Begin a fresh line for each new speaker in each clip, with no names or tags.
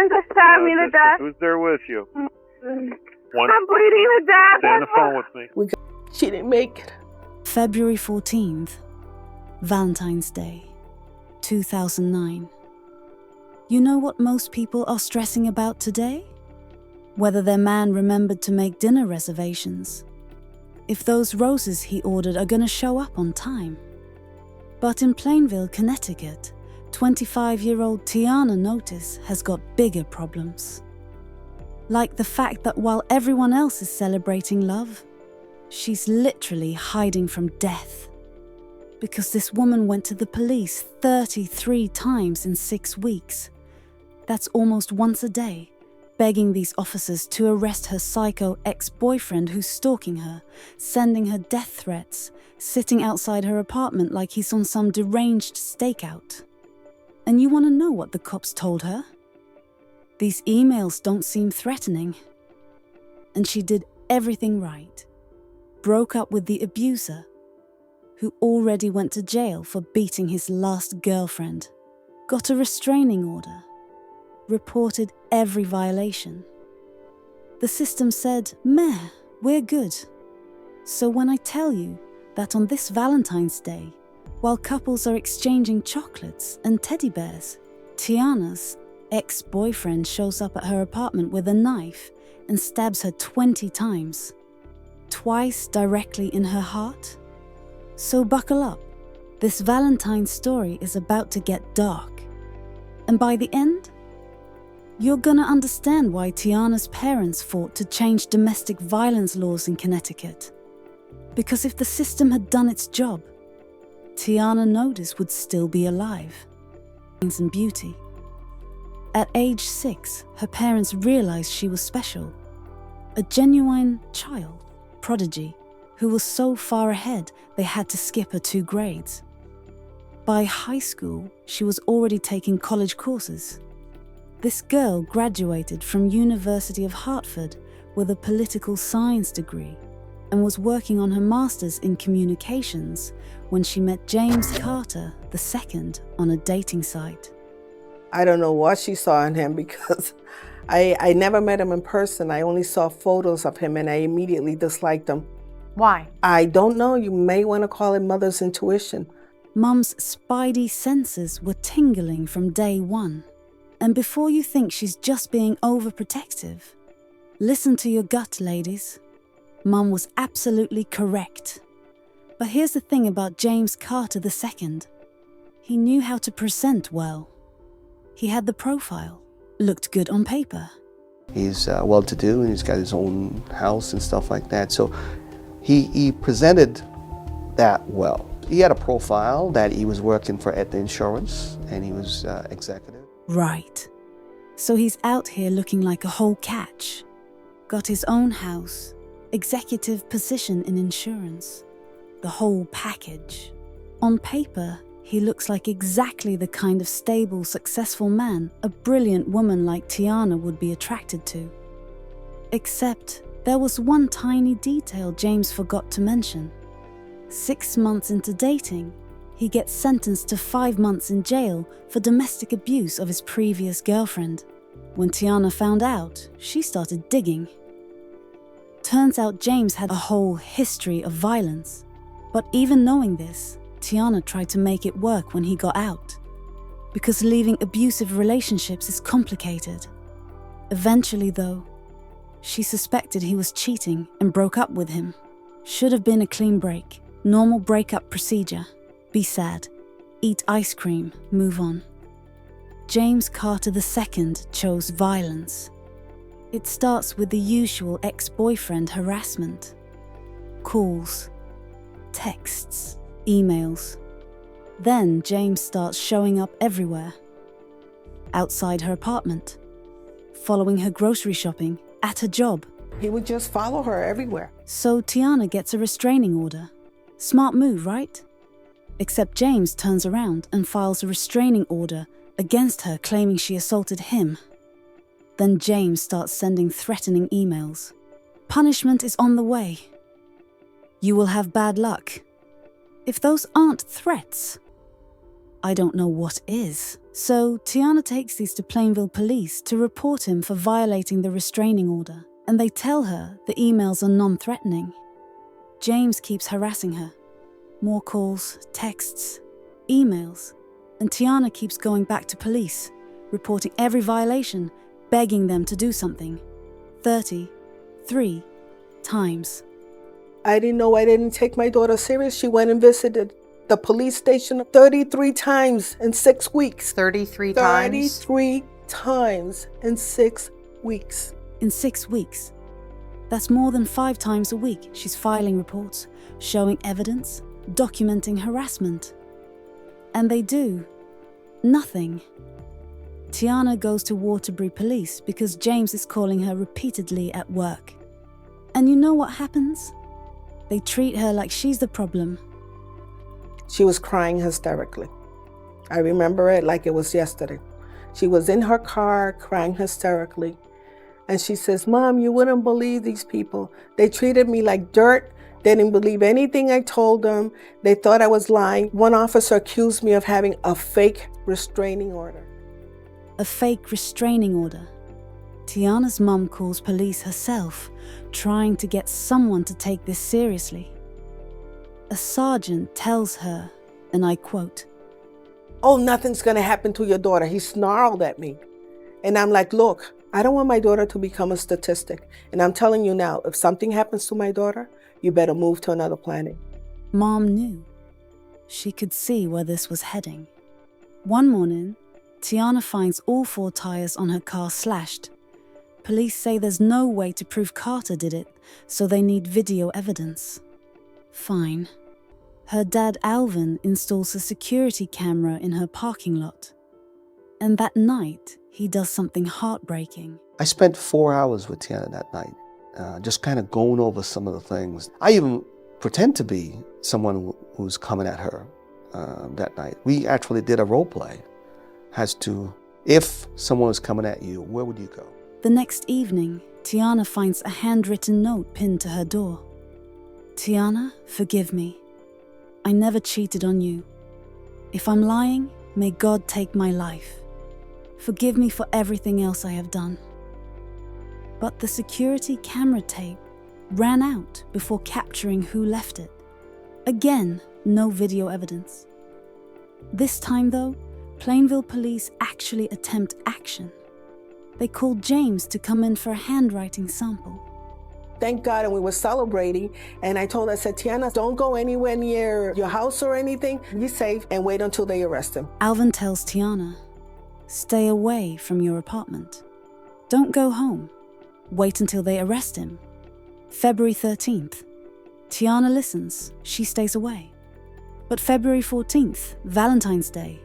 going to stab me to death.
Who's there with you?
I'm bleeding to death.
Stay on the phone with me.
She didn't make it.
February 14th, Valentine's Day, 2009. You know what most people are stressing about today? Whether their man remembered to make dinner reservations. If those roses he ordered are gonna show up on time. But in Plainville, Connecticut, 25-year-old Tiana Notice has got bigger problems. Like the fact that while everyone else is celebrating love, she's literally hiding from death. Because this woman went to the police 33 times in 6 weeks. That's almost once a day, begging these officers to arrest her psycho ex-boyfriend who's stalking her, sending her death threats, sitting outside her apartment like he's on some deranged stakeout. And you want to know what the cops told her? These emails don't seem threatening. And she did everything right. Broke up with the abuser, who already went to jail for beating his last girlfriend, got a restraining order, reported every violation. The system said, meh, we're good. So when I tell you that on this Valentine's Day, while couples are exchanging chocolates and teddy bears, Tiana's ex-boyfriend shows up at her apartment with a knife and stabs her 20 times, twice directly in her heart. So buckle up. This Valentine's story is about to get dark. And by the end, you're gonna understand why Tiana's parents fought to change domestic violence laws in Connecticut. Because if the system had done its job, Tiana Notice would still be alive. And beauty. At age 6, her parents realized she was special. A genuine child, prodigy, who was so far ahead they had to skip her 2 grades. By high school, she was already taking college courses. This girl graduated from University of Hartford with a political science degree and was working on her master's in communications when she met James Carter II on a dating site.
I don't know what she saw in him because I never met him in person. I only saw photos of him and I immediately disliked him.
Why?
I don't know. You may want to call it mother's intuition.
Mum's spidey senses were tingling from day one. And before you think she's just being overprotective, listen to your gut, ladies. Mum was absolutely correct. But here's the thing about James Carter II. He knew how to present well. He had the profile, looked good on paper.
He's well-to-do and he's got his own house and stuff like that. So he presented that well. He had a profile that he was working for Aetna Insurance and he was executive.
Right. So he's out here looking like a whole catch. Got his own house, executive position in insurance, the whole package. On paper, he looks like exactly the kind of stable, successful man a brilliant woman like Tiana would be attracted to. Except there was one tiny detail James forgot to mention. 6 months into dating, he gets sentenced to 5 months in jail for domestic abuse of his previous girlfriend. When Tiana found out, she started digging. Turns out James had a whole history of violence. But even knowing this, Tiana tried to make it work when he got out. Because leaving abusive relationships is complicated. Eventually, though, she suspected he was cheating and broke up with him. Should have been a clean break, normal breakup procedure. Be sad, eat ice cream, move on. James Carter II chose violence. It starts with the usual ex-boyfriend harassment. Calls, texts, emails. Then James starts showing up everywhere. Outside her apartment, following her grocery shopping, at her job.
He would just follow her everywhere.
So Tiana gets a restraining order. Smart move, right? Except James turns around and files a restraining order against her, claiming she assaulted him. Then James starts sending threatening emails. Punishment is on the way. You will have bad luck. If those aren't threats, I don't know what is. So Tiana takes these to Plainville police to report him for violating the restraining order, and they tell her the emails are non-threatening. James keeps harassing her. More calls, texts, emails, and Tiana keeps going back to police, reporting every violation, begging them to do something. 33 times.
I didn't know I didn't take my daughter serious. She went and visited the police station 33 times in 6 weeks.
33 times?
33 times in 6 weeks.
In 6 weeks. That's more than 5 times a week she's filing reports, showing evidence, documenting harassment. And they do nothing. Tiana goes to Waterbury Police because James is calling her repeatedly at work. And you know what happens? They treat her like she's the problem.
She was crying hysterically. I remember it like it was yesterday. She was in her car crying hysterically. And she says, "Mom, you wouldn't believe these people. They treated me like dirt. They didn't believe anything I told them. They thought I was lying. One officer accused me of having a fake restraining order."
A fake restraining order. Tiana's mum calls police herself, trying to get someone to take this seriously. A sergeant tells her, and I quote,
"Oh, nothing's gonna happen to your daughter." He snarled at me. And I'm like, "Look, I don't want my daughter to become a statistic. And I'm telling you now, if something happens to my daughter, you better move to another planet."
Mom knew. She could see where this was heading. One morning, Tiana finds all 4 tires on her car slashed. Police say there's no way to prove Carter did it, so they need video evidence. Fine. Her dad Alvin installs a security camera in her parking lot. And that night, he does something heartbreaking.
I spent 4 hours with Tiana that night, just kind of going over some of the things. I even pretend to be someone who's coming at her that night. We actually did a role play as to if someone was coming at you, where would you go?
The next evening, Tiana finds a handwritten note pinned to her door. "Tiana, forgive me. I never cheated on you. If I'm lying, may God take my life. Forgive me for everything else I have done." But the security camera tape ran out before capturing who left it. Again, no video evidence. This time though, Plainville police actually attempt action. They called James to come in for a handwriting sample.
Thank God, and we were celebrating. And I told her, I said, "Tiana, don't go anywhere near your house or anything. Be safe and wait until they arrest him."
Alvin tells Tiana, "Stay away from your apartment. Don't go home. Wait until they arrest him." February 13th. Tiana listens. She stays away. But February 14th, Valentine's Day,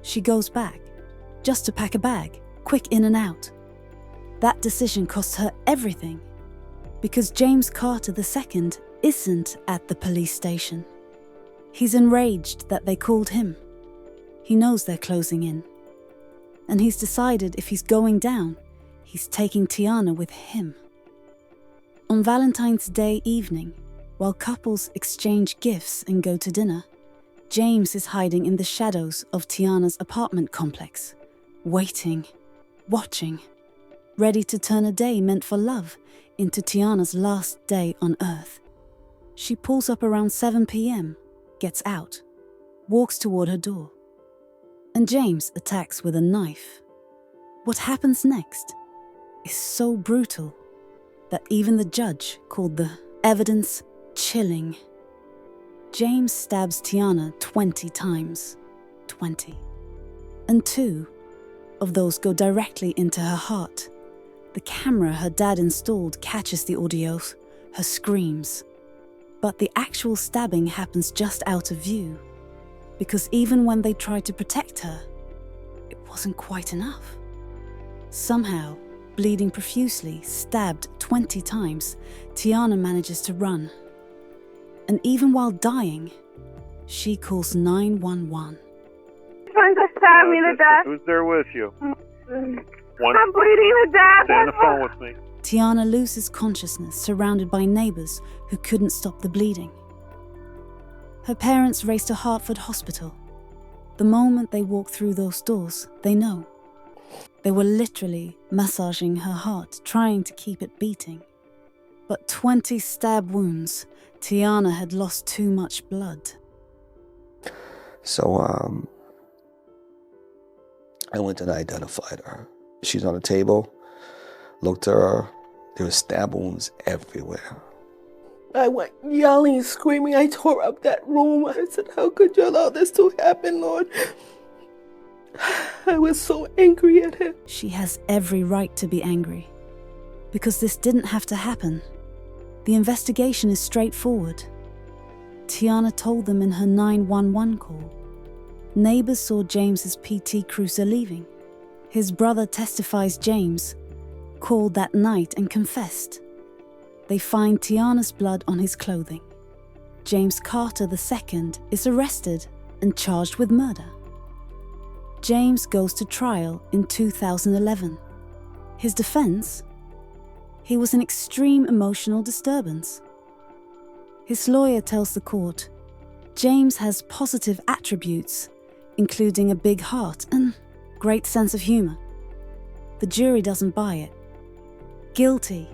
she goes back, just to pack a bag, quick in and out. That decision costs her everything, because James Carter II isn't at the police station. He's enraged that they called him. He knows they're closing in. And he's decided if he's going down, he's taking Tiana with him. On Valentine's Day evening, while couples exchange gifts and go to dinner, James is hiding in the shadows of Tiana's apartment complex, waiting, watching, ready to turn a day meant for love into Tiana's last day on Earth. She pulls up around 7 p.m., gets out, walks toward her door. And James attacks with a knife. What happens next is so brutal that even the judge called the evidence chilling. James stabs Tiana 20 times. 20. And 2 of those go directly into her heart. The camera her dad installed catches the audio, her screams. But the actual stabbing happens just out of view, because even when they tried to protect her, it wasn't quite enough. Somehow, bleeding profusely, stabbed 20 times, Tiana manages to run. And even while dying, she calls 911.
Trying to stab me to death.
Who's there with you?
I'm bleeding to death.
Stay on the phone with me.
Tiana loses consciousness, surrounded by neighbors who couldn't stop the bleeding. Her parents race to Hartford Hospital. The moment they walk through those doors, they know. They were literally massaging her heart, trying to keep it beating. But 20 stab wounds, Tiana had lost too much blood.
So I went and identified her. She's on the table, looked at her, there were stab wounds everywhere.
I went yelling and screaming. I tore up that room. I said, how could you allow this to happen, Lord? I was so angry at him.
She has every right to be angry, because this didn't have to happen. The investigation is straightforward. Tiana told them in her 911 call. Neighbors saw James's PT Cruiser leaving. His brother testifies James called that night and confessed. They find Tiana's blood on his clothing. James Carter II is arrested and charged with murder. James goes to trial in 2011. His defense? He was an extreme emotional disturbance. His lawyer tells the court, James has positive attributes, including a big heart and great sense of humor. The jury doesn't buy it. Guilty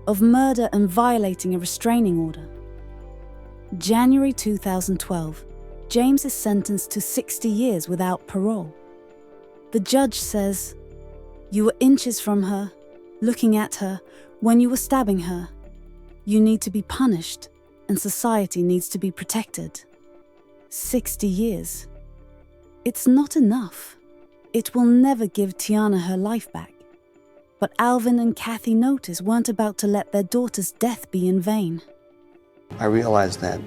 of murder and violating a restraining order. January 2012, James is sentenced to 60 years without parole. The judge says, you were inches from her, looking at her, when you were stabbing her. You need to be punished, and society needs to be protected. 60 years. It's not enough. It will never give Tiana her life back. But Alvin and Kathy Notice weren't about to let their daughter's death be in vain.
I realized that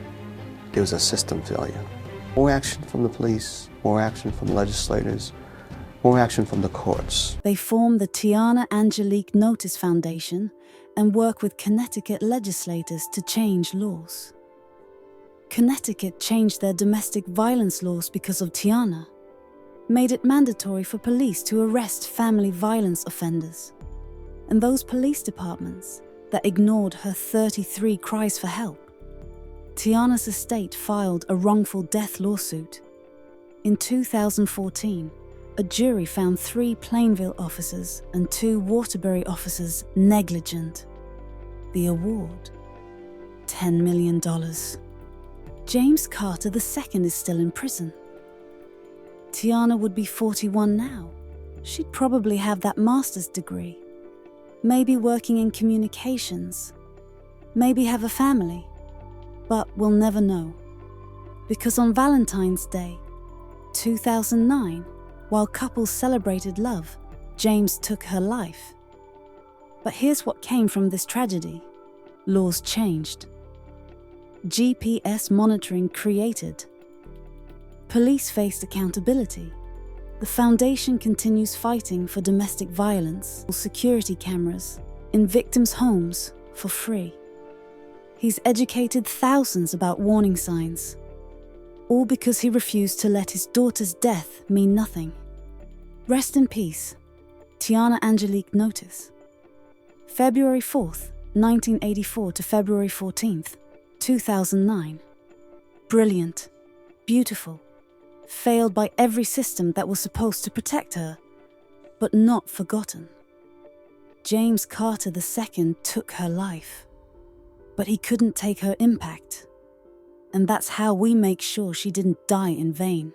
there was a system failure. More action from the police, more action from legislators, more action from the courts.
They form the Tiana Angelique Notice Foundation and work with Connecticut legislators to change laws. Connecticut changed their domestic violence laws because of Tiana, made it mandatory for police to arrest family violence offenders. And those police departments that ignored her 33 cries for help. Tiana's estate filed a wrongful death lawsuit. In 2014, a jury found 3 Plainville officers and 2 Waterbury officers negligent. The award? $10 million. James Carter II is still in prison. Tiana would be 41 now. She'd probably have that master's degree. Maybe working in communications. Maybe have a family. But we'll never know. Because on Valentine's Day, 2009, while couples celebrated love, James took her life. But here's what came from this tragedy. Laws changed. GPS monitoring created. Police faced accountability. The foundation continues fighting for domestic violence, security cameras, in victims' homes for free. He's educated thousands about warning signs, all because he refused to let his daughter's death mean nothing. Rest in peace, Tiana Angelique Notice. February 4th, 1984 to February 14th, 2009. Brilliant, beautiful, failed by every system that was supposed to protect her, but not forgotten. James Carter II took her life, but he couldn't take her impact. And that's how we make sure she didn't die in vain.